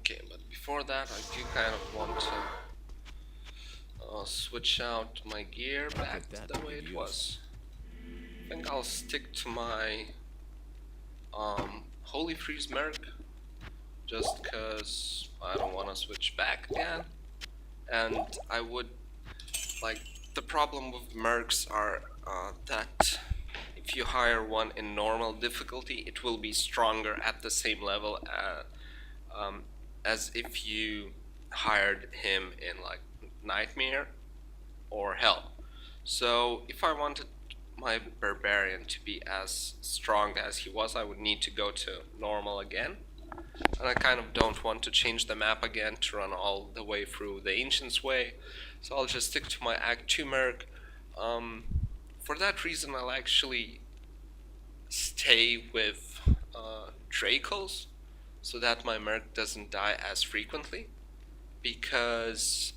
Okay, but before that, I do kind of want to switch out my gear back to the way it was. I think I'll stick to my Holy Freeze Merc, just because I don't want to switch back again. And I would like, the problem with mercs are that if you hire one in normal difficulty, it will be stronger at the same level as if you hired him in like Nightmare or Hell. So if I wanted my Barbarian to be as strong as he was, I would need to go to normal again. And I kind of don't want to change the map again to run all the way through the Ancient's Way, so I'll just stick to my Act 2 Merc. For that reason, I'll actually stay with Dracos, so that my Merc doesn't die as frequently, because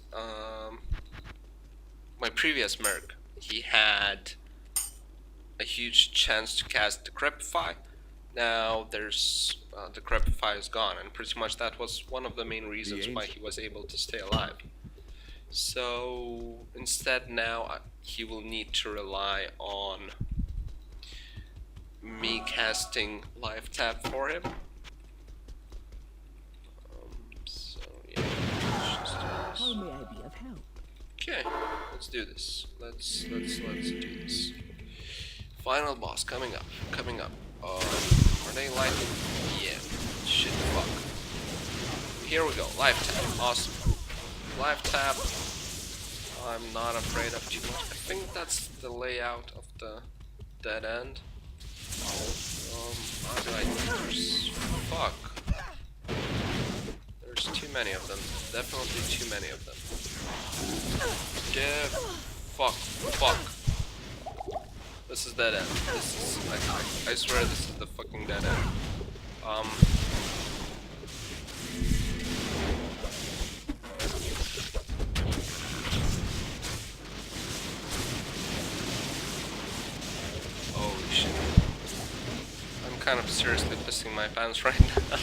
my previous Merc, he had a huge chance to cast Decrepify. Now there's Decrepify is gone, and pretty much that was one of the main reasons why he was able to stay alive. So instead now he will need to rely on me casting Life Tap for him. So yeah, let's just do this. How may I be of help? Okay, let's do this. Let's do this. Final boss coming up. Are they lighting? Yeah. Shit, fuck. Here we go. Life tap. Awesome. Life tap. I'm not afraid of too much. I think that's the layout of the dead end. How do I do this? Fuck. There's too many of them. Definitely too many of them. Fuck. This is dead end. This is, I swear this is the fucking dead end. Holy shit. I'm kind of seriously pissing my pants right now.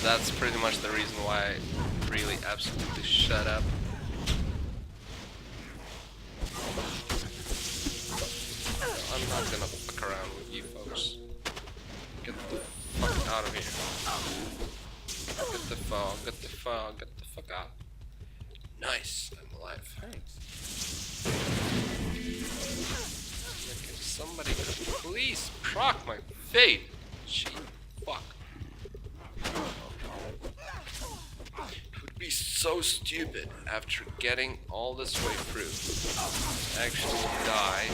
That's pretty much the reason why I really absolutely shut up. I'm not gonna fuck around with you folks. Get the fuck out of here. Get the fuck out. Nice, I'm alive. Thanks. Like, if somebody could please proc my fate. Gee, fuck. It would be so stupid after getting all this way through. Actually die.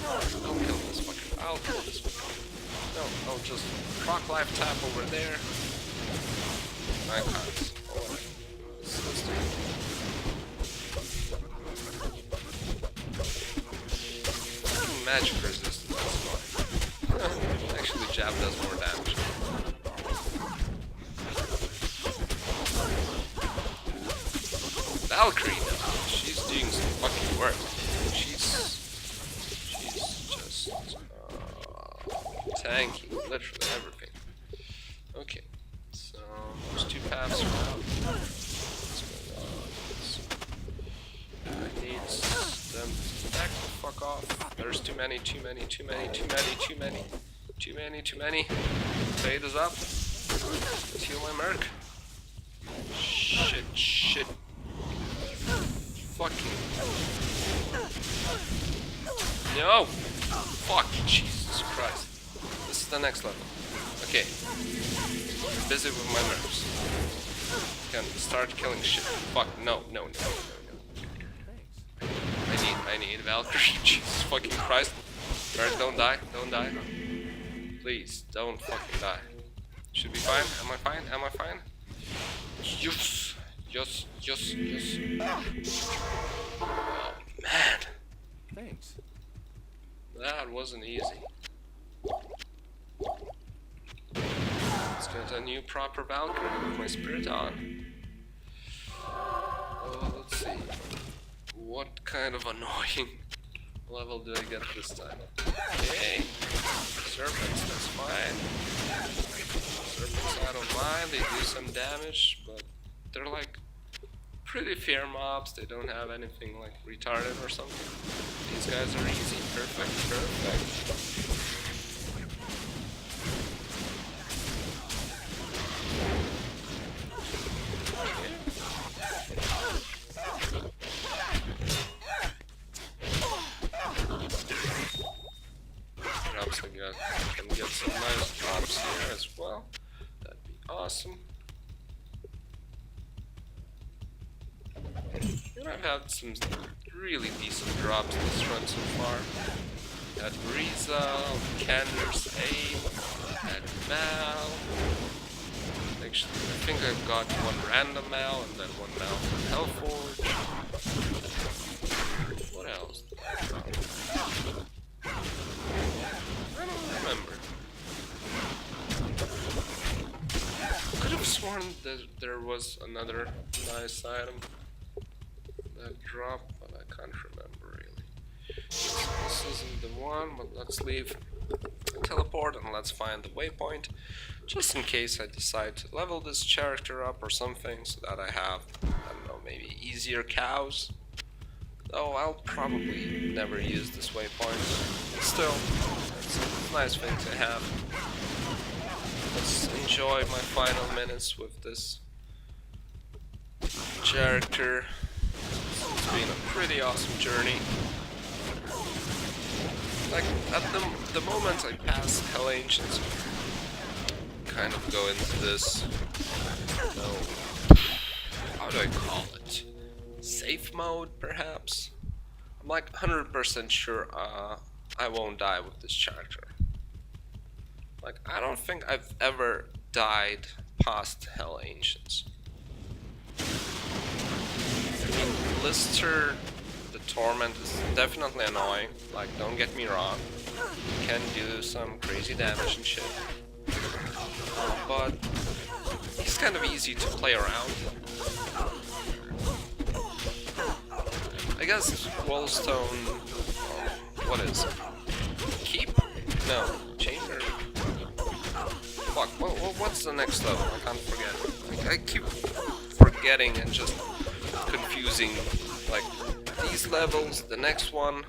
Don't kill this fucker. I'll kill this fucker. No, I'll just proc Life Tap over there. I can't. Oh, let's do it. Fucking magic resistance, that's why. Actually, Jab does more damage. Valkyrie, though, she's doing some fucking work. She's just tanking literally everything. Okay, so there's two paths around. What's going on? I need them to back the fuck off. There's too many. Fade is up. Let's heal my Merc. Shit. Fucking. No! Fuck, Jesus Christ. This is the next level. Okay. I'm busy with my nerves. Can start killing shit. Fuck, no. I need Valkyrie. Jesus fucking Christ. Merc, don't die. Please, don't fucking die. Should be fine. Am I fine? Yes. Oh, man. Thanks. That wasn't easy. Let's get a new proper Valkyrie with my spirit on. Oh, let's see. What kind of annoying level did I get this time? Okay. Serpents, that's fine. Serpents, I don't mind, they do some damage, but they're like pretty fair mobs. They don't have anything like retarded or something. These guys are easy. Perfect, perfect. Perhaps I can get some nice drops here as well. That'd be awesome. And I've had some really decent drops this run so far. At Riza, Cander's Aim, at Mal. Actually, I think I've got one random Mal and then one Mal from Hellforge. What else did I drop? I don't remember. Could have sworn that there was another nice item that dropped, but I can't remember really. This isn't the one, but let's leave teleport and let's find the waypoint, just in case I decide to level this character up or something, so that I have, I don't know, maybe easier cows. Though I'll probably never use this waypoint. Still, it's a nice thing to have. Let's enjoy my final minutes with this character. It's been a pretty awesome journey. Like, at the moment I pass Hell Ancients, kind of go into this, how do I call it? Safe mode, perhaps? I'm like 100% sure I won't die with this character. Like, I don't think I've ever died past Hell Ancients. I mean, Lister the Torment is definitely annoying, like, don't get me wrong. You can do some crazy damage and shit. But he's kind of easy to play around. I guess Wallstone, what is it? Keep? No, Chamber? Fuck, what's the next level? I can't forget. I keep forgetting and just confusing, like, these levels, the next one,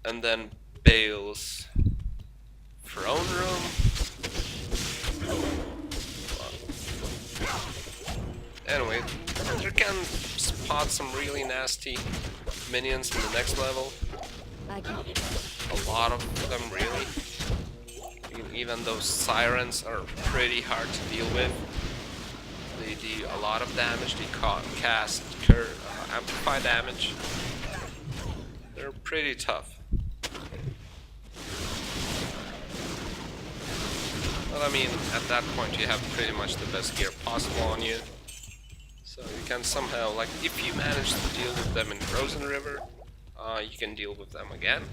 and then Baal's throne room. Anyway, you can spot some really nasty minions in the next level. A lot of them, really. Even those sirens are pretty hard to deal with. They do a lot of damage. They cast amplify damage. They're pretty tough. But I mean, at that point you have pretty much the best gear possible on you. So you can somehow, like, if you manage to deal with them in Frozen River, you can deal with them again.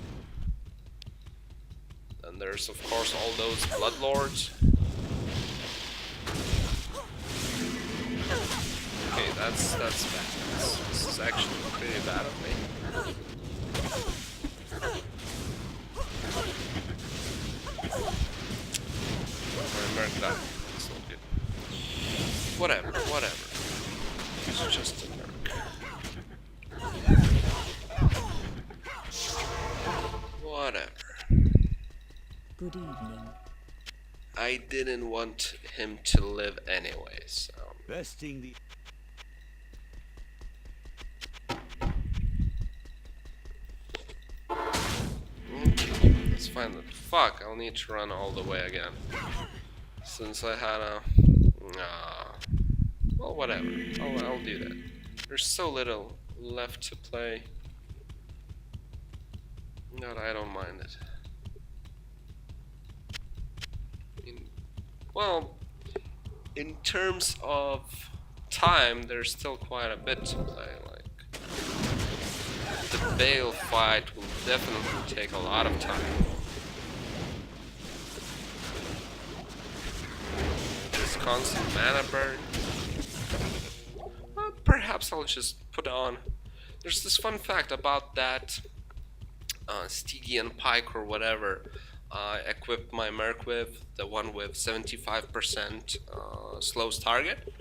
And there's of course all those Bloodlords. Okay, that's bad. This is actually pretty bad of me. Remember that. It's not good. Whatever. It's just a merc. Whatever. Good evening. I didn't want him to live anyway, so... Besting the... Okay, let's find it. Fuck, I'll need to run all the way again. Since I had a... well, whatever. I'll do that. There's so little left to play. No, I don't mind it. Well, in terms of time, there's still quite a bit to play. Like, the Baal fight will definitely take a lot of time. This constant mana burn. Well, perhaps I'll just put on. There's this fun fact about that Stygian pike or whatever. I equipped my Merc with, the one with 75% slows target.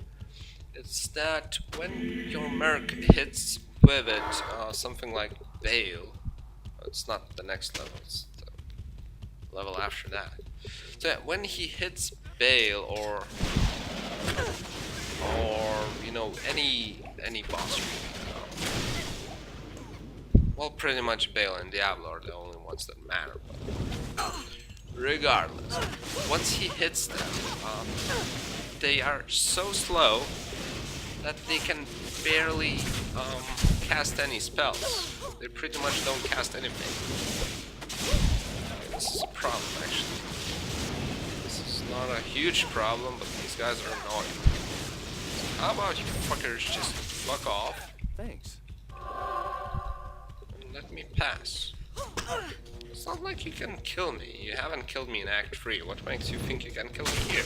It's that when your Merc hits with it, something like Baal, it's not the next level, it's the level after that. So yeah, when he hits Baal or you know any boss really, well, pretty much Baal and Diablo are the only ones that matter, but regardless, once he hits them, they are so slow that they can barely cast any spells. They pretty much don't cast anything. This is a problem, actually. This is not a huge problem, but these guys are annoying. How about you fuckers just fuck off? Thanks. And let me pass. It's not like you can kill me. You haven't killed me in Act 3. What makes you think you can kill me here?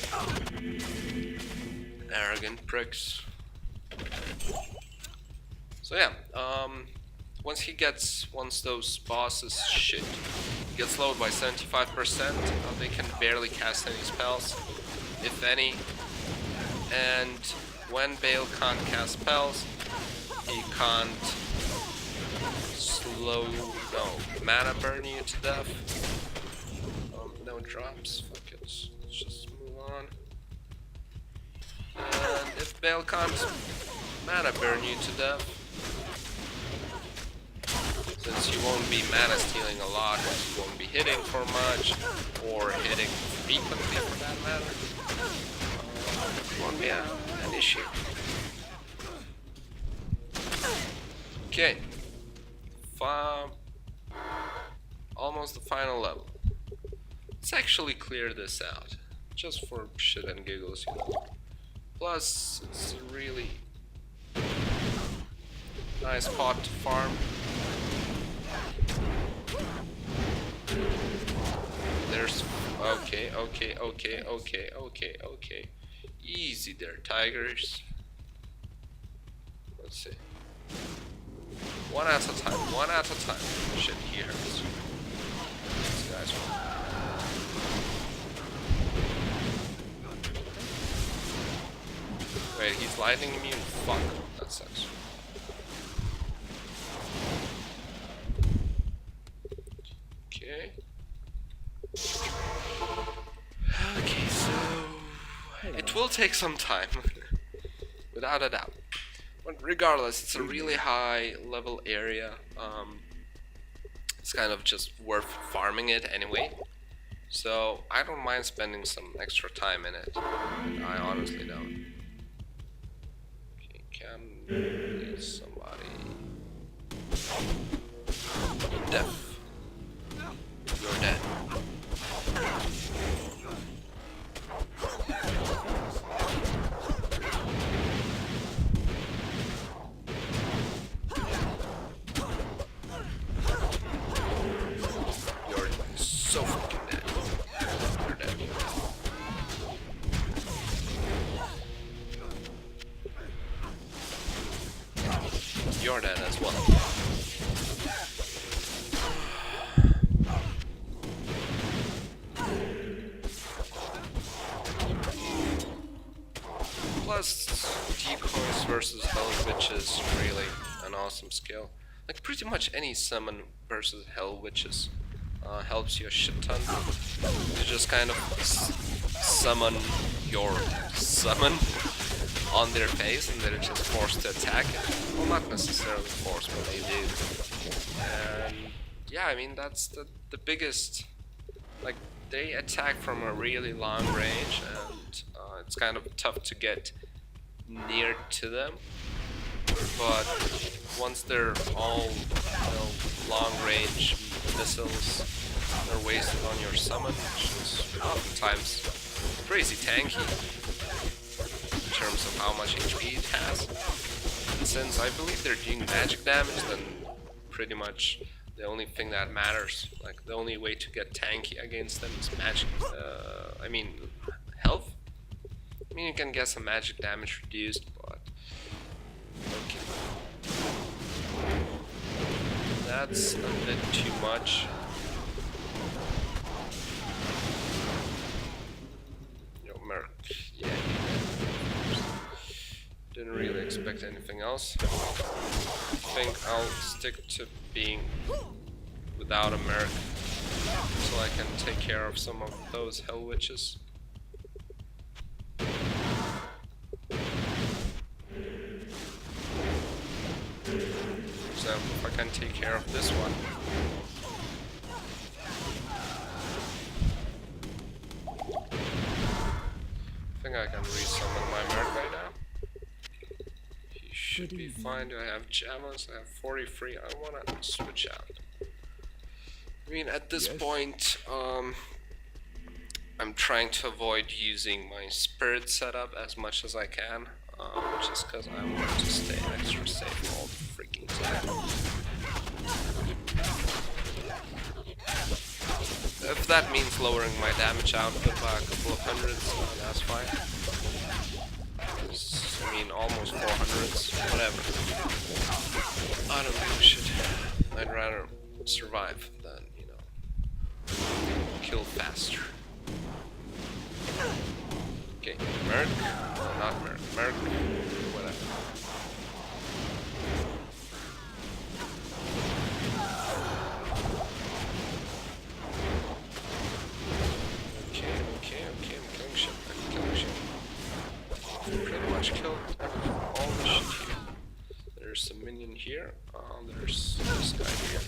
Arrogant pricks. So yeah, once those bosses get slowed by 75%, they can barely cast any spells, if any. And when Baal can't cast spells, he can't mana burn you to death. No drops, fuck it, let's just move on. And if Baal can't mana burn you to death, since you won't be mana stealing a lot, you won't be hitting for much, or hitting frequently for that matter, it won't be an issue. Okay, almost the final level. Let's actually clear this out, just for shit and giggles, you know. Plus, it's a really nice spot to farm. There's okay. Easy there, tigers. Let's see. One at a time. Shit, he hurts. These guys are... Wait, he's lightning immune? Fuck, that sucks. Okay. Okay, so... It will take some time. Without a doubt. But regardless, it's a really high level area. It's kind of just worth farming it anyway. So I don't mind spending some extra time in it. I honestly don't. Okay, can somebody... Death. You're dead. You're so fucking dead. You're dead. You're dead as well. Plus, decoys versus hell witches really an awesome skill. Like pretty much any summon versus hell witches helps you a shit ton. You just kind of summon your summon on their face and they're just forced to attack it. Well, not necessarily forced, but they do. And yeah, I mean that's the biggest, like they attack from a really long range and it's kind of tough to get near to them, but once they're all, you know, long range missiles, they're wasted on your summon, which is oftentimes crazy tanky in terms of how much HP it has. And since I believe they're doing magic damage, then pretty much the only thing that matters, like the only way to get tanky against them is magic, I mean health. I mean, you can get some magic damage reduced, but okay. That's a bit too much. expect anything else. I think I'll stick to being without a merc so I can take care of some of those hell witches. For example, if I can take care of this one. I think I can resummon my merc right now. He should be fine. Do I have Javazon? I have 43. I wanna switch out. I mean, at this point, I'm trying to avoid using my spirit setup as much as I can, just because I want to stay extra safe all the freaking time. If that means lowering my damage output by a couple of hundreds, that's fine. I mean, almost 400s, whatever. I don't give a shit. I'd rather survive than, you know, kill faster. Okay, merc, not merc, merc, whatever. Okay, I'm killing shit, Pretty much killed all the shit here. There's a minion here, there's this guy here.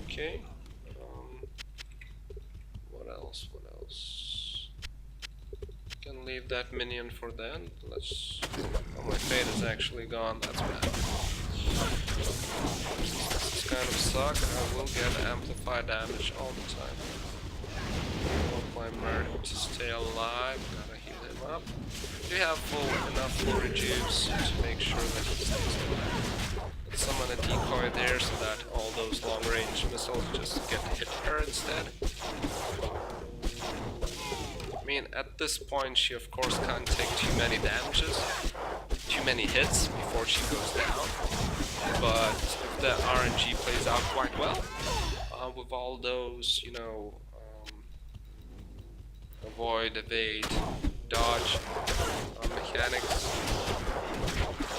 Okay, what else? Can leave that minion for then. Let's. Oh, my fate is actually gone. That's bad. This kind of suck. I will get amplified damage all the time. I want my merc to stay alive. Gotta heal him up. Do you have enough full rejuves to make sure that he stays alive? Let's summon a decoy there so that all those long-range missiles just get hit her instead. I mean, at this point she of course can't take too many hits before she goes down. But if the RNG plays out quite well, with all those, you know, avoid, evade, dodge mechanics,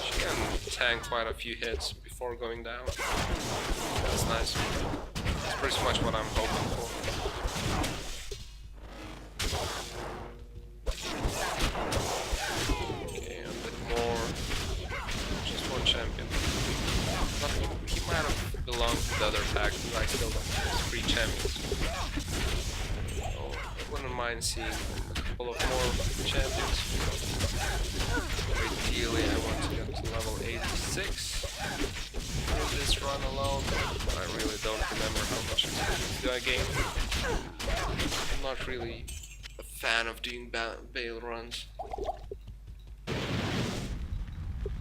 she can tank quite a few hits before going down. That's nice. That's pretty much what I'm hoping for. Okay, a bit more. Just one champion. But he might have belonged to the other pack, but I still don't have 3 champions. So I wouldn't mind seeing a couple of more champions. Ideally, I want to get to level 86 in this run alone. I really don't remember how much experience do I gain. I'm not really a fan of doing Baal runs.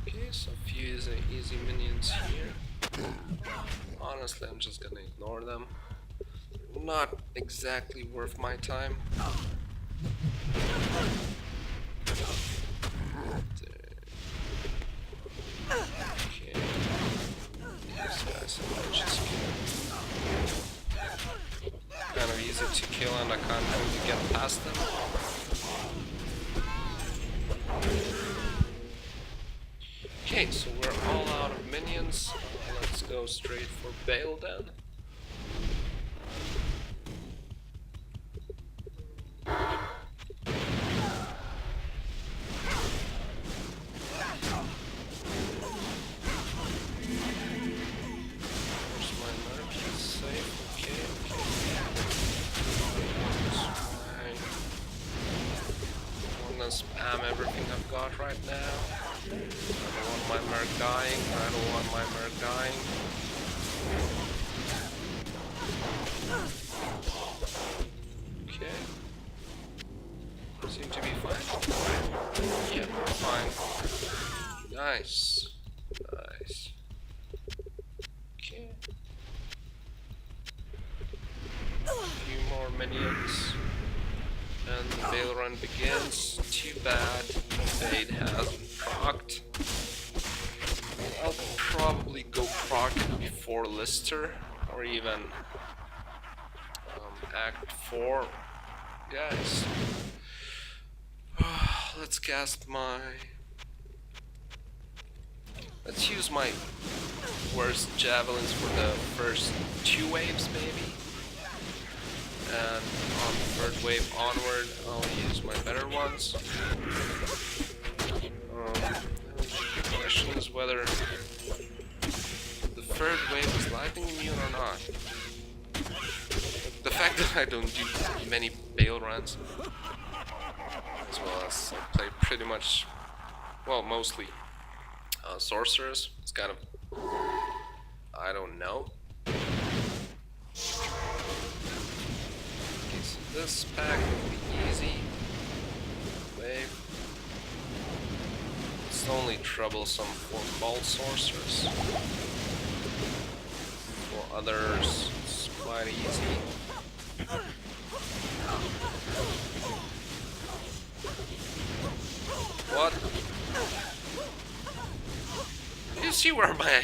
Okay, so a few easy minions here. Honestly, I'm just gonna ignore them. Not exactly worth my time. Okay. These guys are just kind of easy to kill and I can't really get past them. Okay, so we're all out of minions. Let's go straight for Baal then. Spam everything I've got right now. I don't want my merc dying. Okay. Seem to be fine. Yeah, fine. Nice. Okay. A few more minions. And the Baal run begins. Too bad Fade hasn't procced. I'll probably go proc before Lister or even Act 4. Guys, Let's cast my... Let's use my worst javelins for the first 2 waves, maybe. And on the 3rd wave onward, I'll use my better ones. The question is whether the 3rd wave is lightning immune or not. The fact that I don't do many Baal runs, as well as I play pretty much, well, mostly sorcerers, it's kind of, I don't know. Okay, so this pack will be easy. Wave. It's only troublesome for Baal sorcerers. For others, it's quite easy. What? You see where my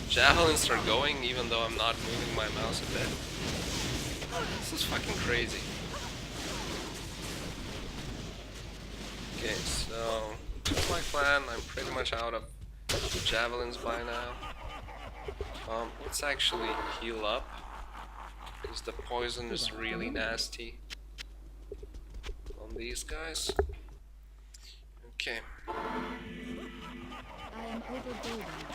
javelins are going, even though I'm not moving my mouse a bit? This is fucking crazy. Okay, so to my clan, I'm pretty much out of javelins by now. Let's actually heal up, because the poison is really nasty on these guys. Okay. I am overburdened.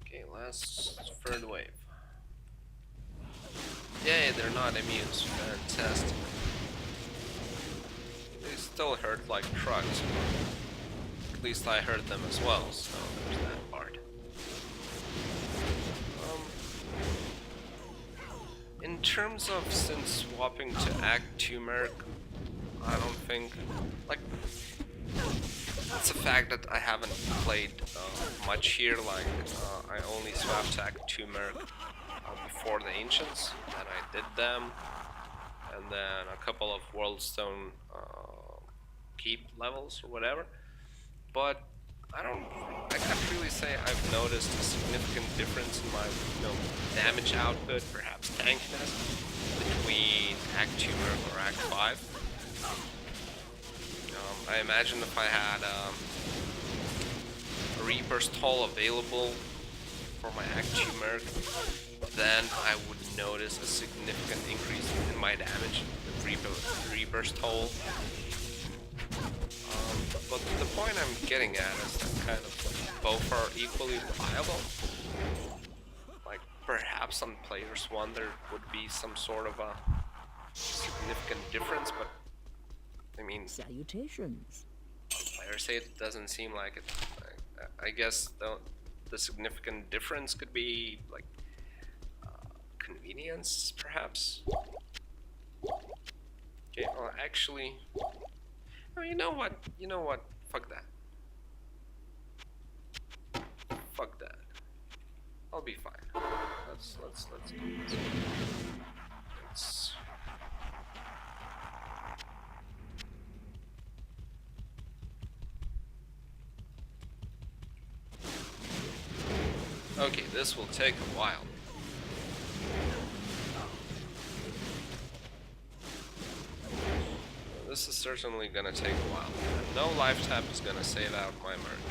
Okay, last 3rd wave. Yay, they're not immune. Fantastic. They still hurt like trucks. At least I hurt them as well, so there's that part. In terms of since swapping to Act 2 Merc, I don't think, like, it's a fact that I haven't played much here, like, I only swapped to Act 2 Merc before the Ancients, and I did them, and then a couple of Worldstone Keep levels or whatever, but I can't really say I've noticed a significant difference in my, damage output, perhaps tankiness, between Act 2 Merc or Act 5. I imagine if I had a Reaper's Toll available for my Act 2 Merc, then I would notice a significant increase in my damage with Reaper's Toll. But the point I'm getting at is that kind of both are equally viable. Like, perhaps on Players 1 there would be some sort of a significant difference, but I mean, Salutations. Players say it doesn't seem like it. I guess the significant difference could be like convenience, perhaps. Okay, well, actually, oh, you know what? Fuck that. Fuck that. I'll be fine. Let's do this. Let's... Okay, this will take a while. This is certainly gonna take a while. And no life tap is gonna save out my merc.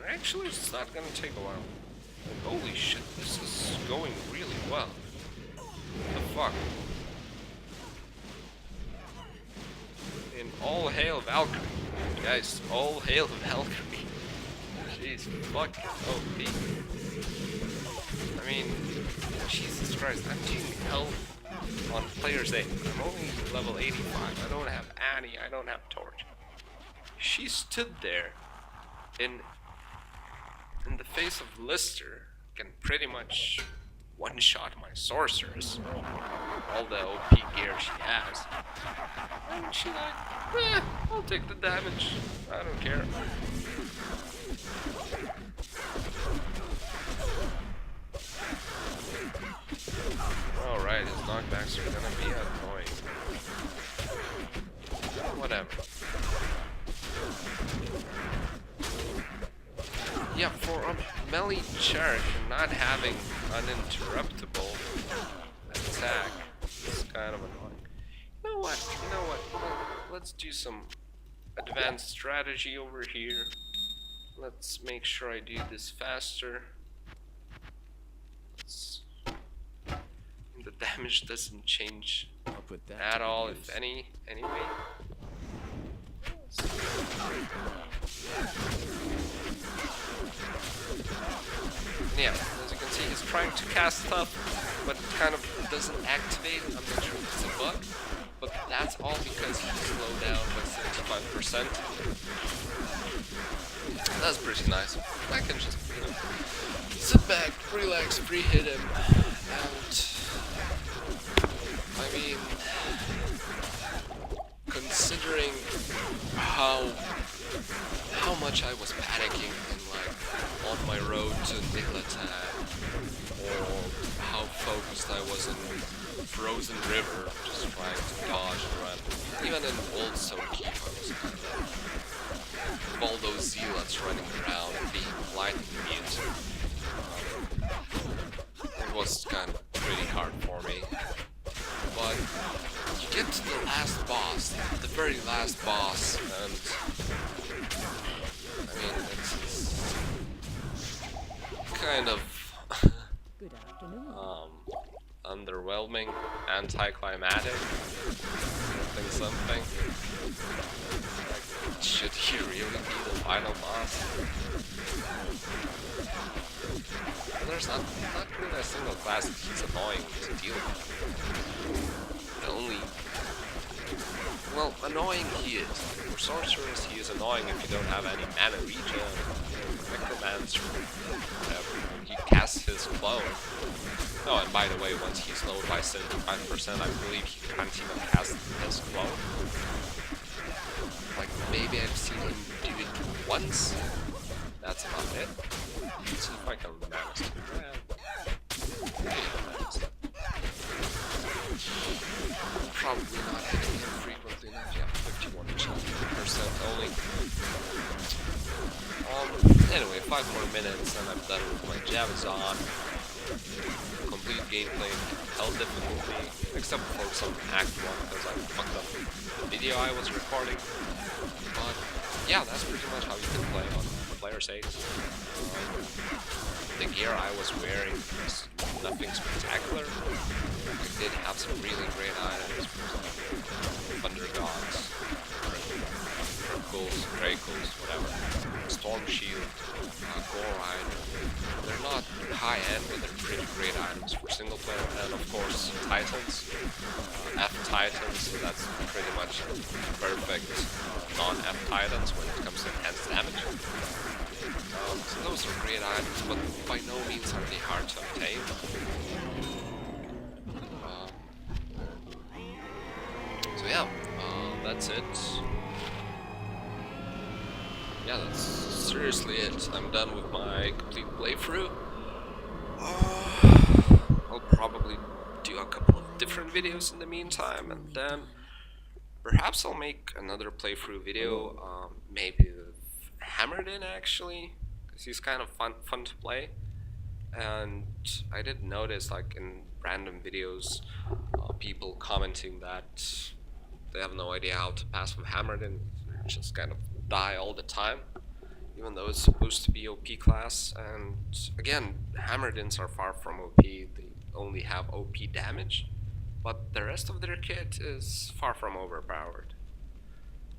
Actually, it's not gonna take a while. Holy shit, this is going really well. What the fuck? In all hail Valkyrie. Guys, all hail Valkyrie. Jeez, fuck OP. I mean, Jesus Christ, I'm taking hell on Player's 8. I'm only level 85. I don't have Annie, I don't have Torch. She stood there in the face of Lister, can pretty much one-shot my sorcerers. All the OP gear she has. And she like, I'll take the damage. I don't care. Alright, his knockbacks are gonna be annoying. Whatever. Yeah, for a melee character, not having uninterruptible attack is kind of annoying. You know what? You know what? Let's do some advanced strategy over here. Let's make sure I do this faster. The damage doesn't change I'll put that at to all, good if use. any, anyway. Yeah, as you can see, he's trying to cast stuff, but it kind of doesn't activate. I'm not sure if it's a bug, but that's all because he slowed down by 75%. That's pretty nice. I can just, sit back, relax, pre-hit him, and I mean, considering how much I was panicking in on my road to Nil attack, or how focused I was in Frozen River, just trying to dodge and run. Even in Old Zone Keep, I was kind of all those zealots running around and being lightning mute. It was kind of pretty hard for me. But you get to the last boss, the very last boss, and I mean, it's kind of Good afternoon. underwhelming, anticlimactic, something. Like, should he really be the final boss? There's not really a single class that he's annoying to deal with. The only... Well, annoying he is. For sorcerers, he is annoying if you don't have any mana regen, necromancer, whatever. He casts his clone. Oh, and by the way, once he's lowered by 75%, I believe he can't even cast his clone. Like, maybe I've seen him do it once. That's about it. Let's see if I can manage to grab. Probably not hitting him frequently enough. Yeah, 51% only. Anyway, 5 more minutes and I'm done with my Javazon. Complete gameplay, hell difficulty, except for some Act 1 because I fucked up the video I was recording. But yeah, that's pretty much how you can play on player saves. The gear I was wearing was nothing spectacular. I did have some really great items, Thunder Gods, Dracos, whatever. Storm Shield, Gore Rider. They're not high end, but they're pretty great items for single player. And of course, Titans, F Titans, so that's pretty much perfect non-F Titans when it comes to enhanced damage. So those are great items, but by no means are they hard to obtain. So yeah, that's it. Yeah, that's seriously it. I'm done with my complete playthrough. I'll probably do a couple of different videos in the meantime, and then perhaps I'll make another playthrough video, maybe with Hammered actually, because he's kind of fun to play. And I did notice, like, in random videos, people commenting that they have no idea how to pass with Hammered and just kind of die all the time, even though it's supposed to be OP class. And again, Hammerdins are far from OP. They only have OP damage, but the rest of their kit is far from overpowered.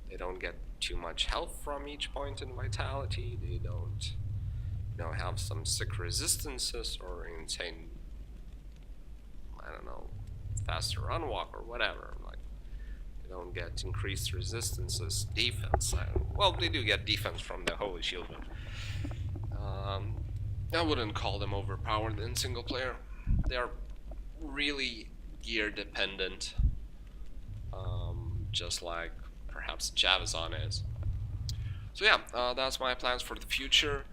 They don't get too much health from each point in vitality. They don't, have some sick resistances or insane, I don't know, faster run walk or whatever. Like, they don't get increased resistances, defense. Well, they do get defense from the Holy Shield, but I wouldn't call them overpowered in single player. They are really gear dependent, just like perhaps Javazon is. So yeah, that's my plans for the future.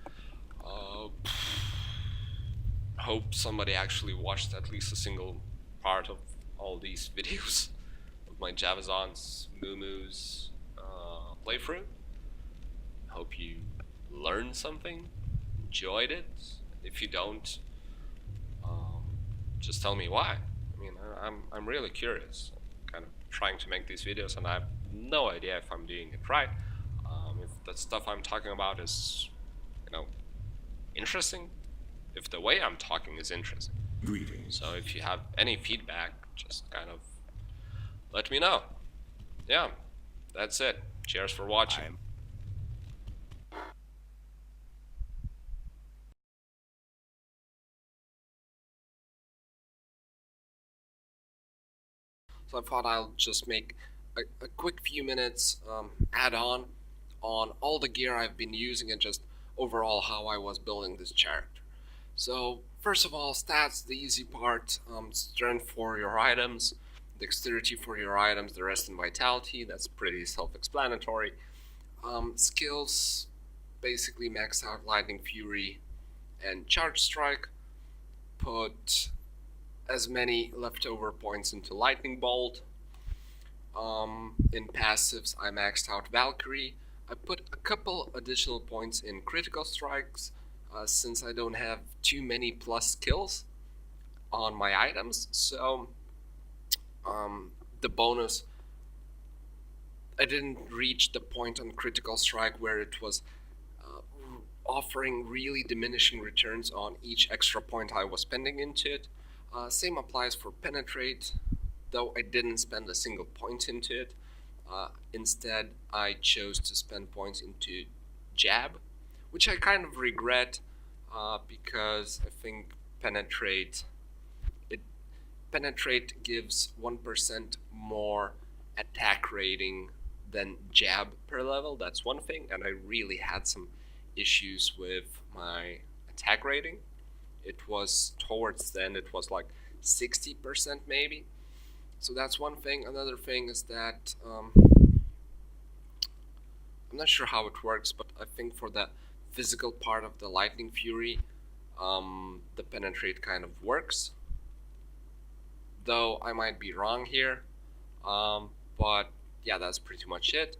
Hope somebody actually watched at least a single part of all these videos of my Javazon's, MoOo's playthrough. Hope you learned something, enjoyed it. If you don't, just tell me why. I mean, I'm really curious. I'm kind of trying to make these videos, and I have no idea if I'm doing it right. If the stuff I'm talking about is, interesting. If the way I'm talking is interesting. Greetings. So if you have any feedback, just kind of let me know. Yeah, that's it. Cheers for watching. So I thought I'll just make a quick few minutes add-on on all the gear I've been using and just overall how I was building this character. So first of all, stats, the easy part, strength for your items, dexterity for your items, the rest in vitality, that's pretty self-explanatory. Skills, basically max out Lightning Fury and Charge Strike, put as many leftover points into Lightning Bolt. In passives, I maxed out Valkyrie. I put a couple additional points in critical strikes since I don't have too many plus kills on my items. So the bonus, I didn't reach the point on critical strike where it was offering really diminishing returns on each extra point I was spending into it. Same applies for penetrate, though I didn't spend a single point into it. Instead, I chose to spend points into jab, which I kind of regret because I think penetrate gives 1% more attack rating than jab per level. That's one thing, and I really had some issues with my attack rating. It was towards the end, it was like 60% maybe. So that's one thing. Another thing is that I'm not sure how it works, but I think for the physical part of the Lightning Fury, the penetrate kind of works. Though I might be wrong here, but yeah, that's pretty much it.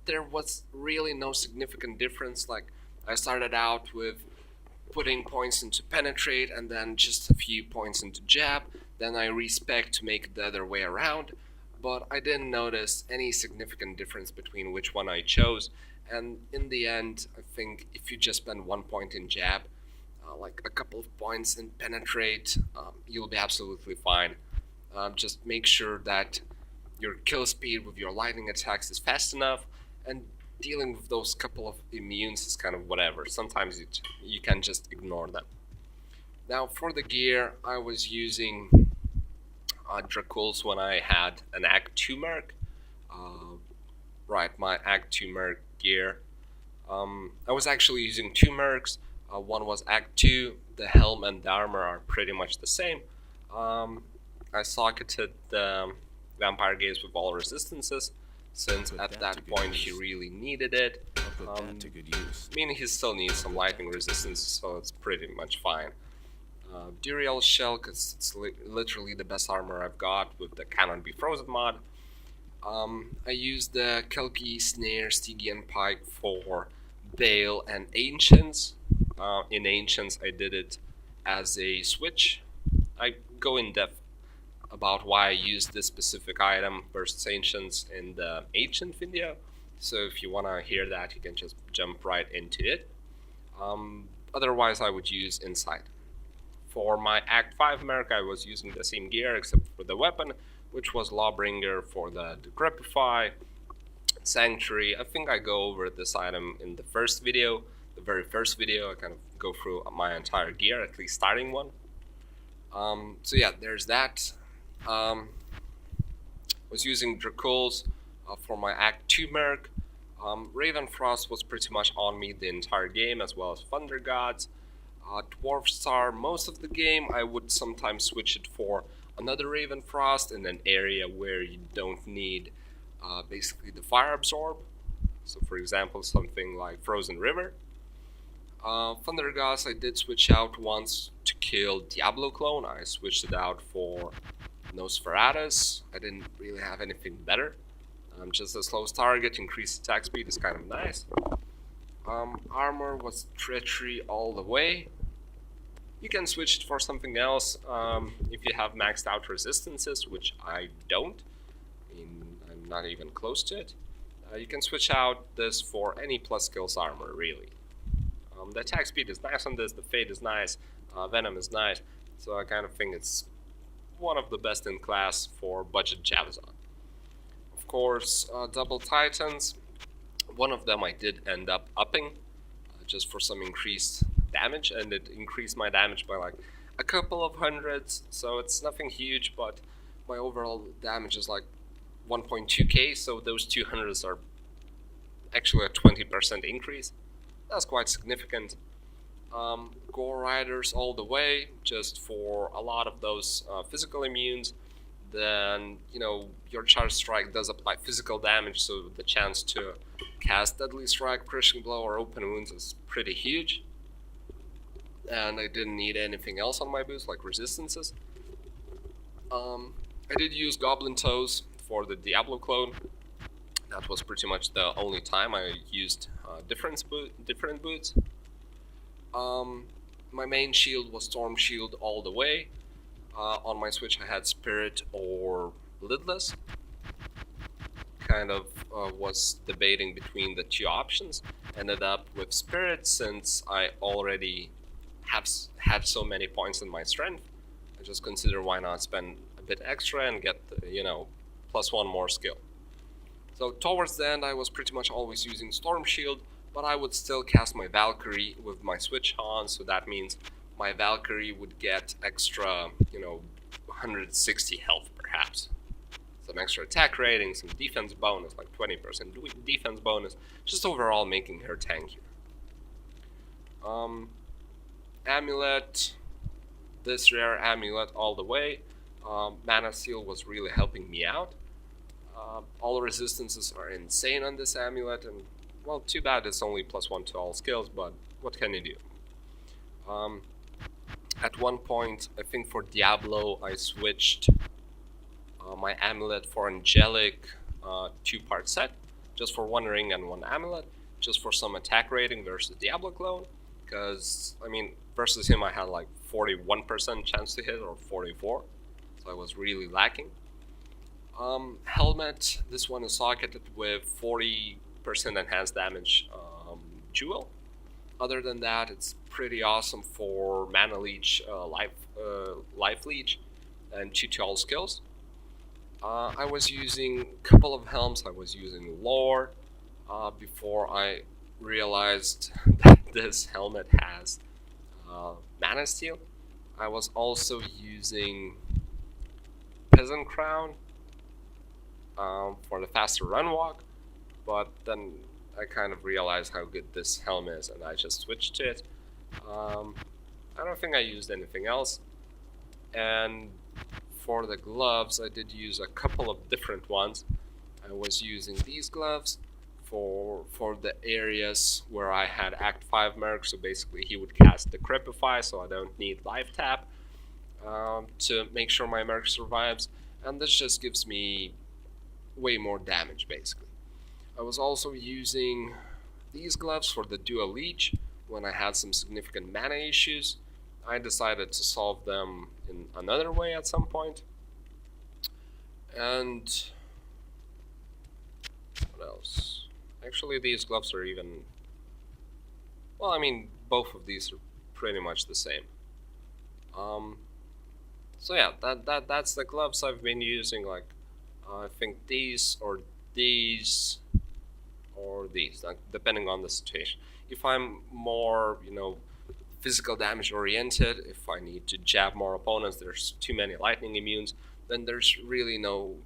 There was really no significant difference. Like, I started out with putting points into penetrate and then just a few points into jab, then I respec to make it the other way around, but I didn't notice any significant difference between which one I chose. And in the end, I think if you just spend 1 point in jab, like a couple of points in penetrate, you'll be absolutely fine. Just make sure that your kill speed with your lightning attacks is fast enough, and dealing with those couple of immunes is kind of whatever. Sometimes you can just ignore them. Now for the gear, I was using Dracul's when I had an Act 2 Merc. Right, my Act 2 Merc gear. I was actually using 2 Mercs. One was Act 2, the helm and the armor are pretty much the same. I socketed the Vampire Gaze with all resistances, since at that point he really needed it. I'll put that to good use. I mean, he still needs some lightning resistance, so it's pretty much fine. Duriel Shell, because it's literally the best armor I've got with the Cannot Be Frozen mod. I used the Kelpie Snare, Stygian Pike for Baal and Ancients. In Ancients I did it as a switch. I go in depth about why I used this specific item versus Ancients in the Ancient video, so if you want to hear that, you can just jump right into it. Otherwise I would use Insight. For my Act 5 Merc, I was using the same gear except for the weapon, which was Lawbringer for the Decrepify, Sanctuary. I think I go over this item in the first video, the very first video. I kind of go through my entire gear, at least starting one. So yeah, there's that. Was using Dracul's for my Act 2 Merc. Ravenfrost was pretty much on me the entire game, as well as Thunder Gods. Dwarf Star most of the game. I would sometimes switch it for another Ravenfrost in an area where you don't need basically the Fire Absorb. So for example, something like Frozen River. Thunder Gods I did switch out once to kill Diablo clone. I switched it out for Nosferatus. I didn't really have anything better. Just a slow target, increased attack speed is kind of nice. Armor was treachery all the way. You can switch it for something else if you have maxed out resistances, which I don't. I mean, I'm not even close to it. You can switch out this for any plus skills armor, really. The attack speed is nice on this, the fade is nice, venom is nice, so I kind of think it's one of the best in class for budget Javazon. Of course, double titans. One of them I did end up upping just for some increased damage, and it increased my damage by like a couple of hundreds, so it's nothing huge, but my overall damage is like 1.2k, so those 200s are actually a 20% increase. That's quite significant. Gore Riders all the way, just for a lot of those physical immunes. Then, you know, your Charge Strike does apply physical damage, so the chance to cast Deadly Strike, Crushing Blow, or Open Wounds is pretty huge. And I didn't need anything else on my boost, like resistances. I did use Goblin Toes for the Diablo clone. That was pretty much the only time I used different boots. My main shield was Storm Shield all the way. On my Switch I had Spirit or Lidless. Kind of was debating between the two options. Ended up with Spirit since I already had so many points in my strength. I just consider why not spend a bit extra and get, you know, +1 more skill. So towards the end I was pretty much always using Storm Shield, but I would still cast my Valkyrie with my Switch on, so that means my Valkyrie would get extra, you know, 160 health perhaps. Some extra attack rating, some defense bonus, like 20% defense bonus, just overall making her tankier. Amulet, this rare amulet all the way. Mana Seal was really helping me out. All resistances are insane on this amulet, and well, too bad it's only +1 to all skills, but what can you do? At one point, I think for Diablo, I switched my amulet for Angelic 2-part set, just for 1 ring and 1 amulet, just for some attack rating versus Diablo clone, because, I mean, versus him I had like 41% chance to hit, or 44, so I was really lacking. Helmet, this one is socketed with 40% enhanced damage jewel. Other than that, it's pretty awesome for Mana Leech, Life Leech, and 2 to all skills. I was using a couple of helms. I was using Lore before I realized that this helmet has Mana Steal. I was also using Peasant Crown for the faster run walk, but then I kind of realized how good this helm is, and I just switched to it. I don't think I used anything else. And for the gloves, I did use a couple of different ones. I was using these gloves for the areas where I had Act 5 Merc, so basically he would cast Decrepify, so I don't need Life Tap to make sure my Merc survives, and this just gives me way more damage, basically. I was also using these gloves for the Dual Leech when I had some significant mana issues. I decided to solve them in another way at some point. And what else? Actually, these gloves are even, well, I mean, both of these are pretty much the same. So yeah, that's the gloves I've been using. Like, I think these or these or these, depending on the situation. If I'm more, you know, physical damage oriented, if I need to jab more opponents, there's too many lightning immunes, then there's really no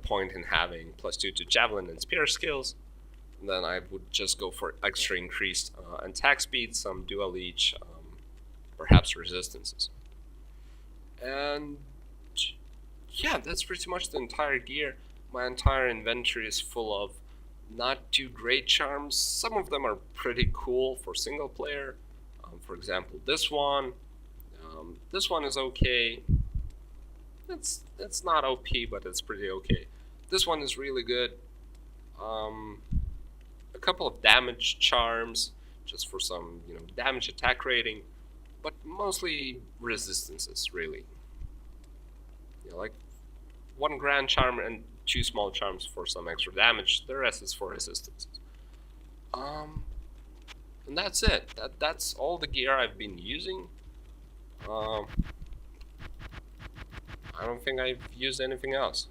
point in having +2 to javelin and spear skills. And then I would just go for extra increased attack speed, some dual leech, perhaps resistances. And yeah, that's pretty much the entire gear. My entire inventory is full of not too great charms. Some of them are pretty cool for single player. For example, this one. This one is okay. It's not OP, but it's pretty okay. This one is really good. A couple of damage charms, just for some, damage attack rating, but mostly resistances, really. Like 1 grand charm and 2 small charms for some extra damage. The rest is for resistances. And that's it. That's all the gear I've been using. I don't think I've used anything else.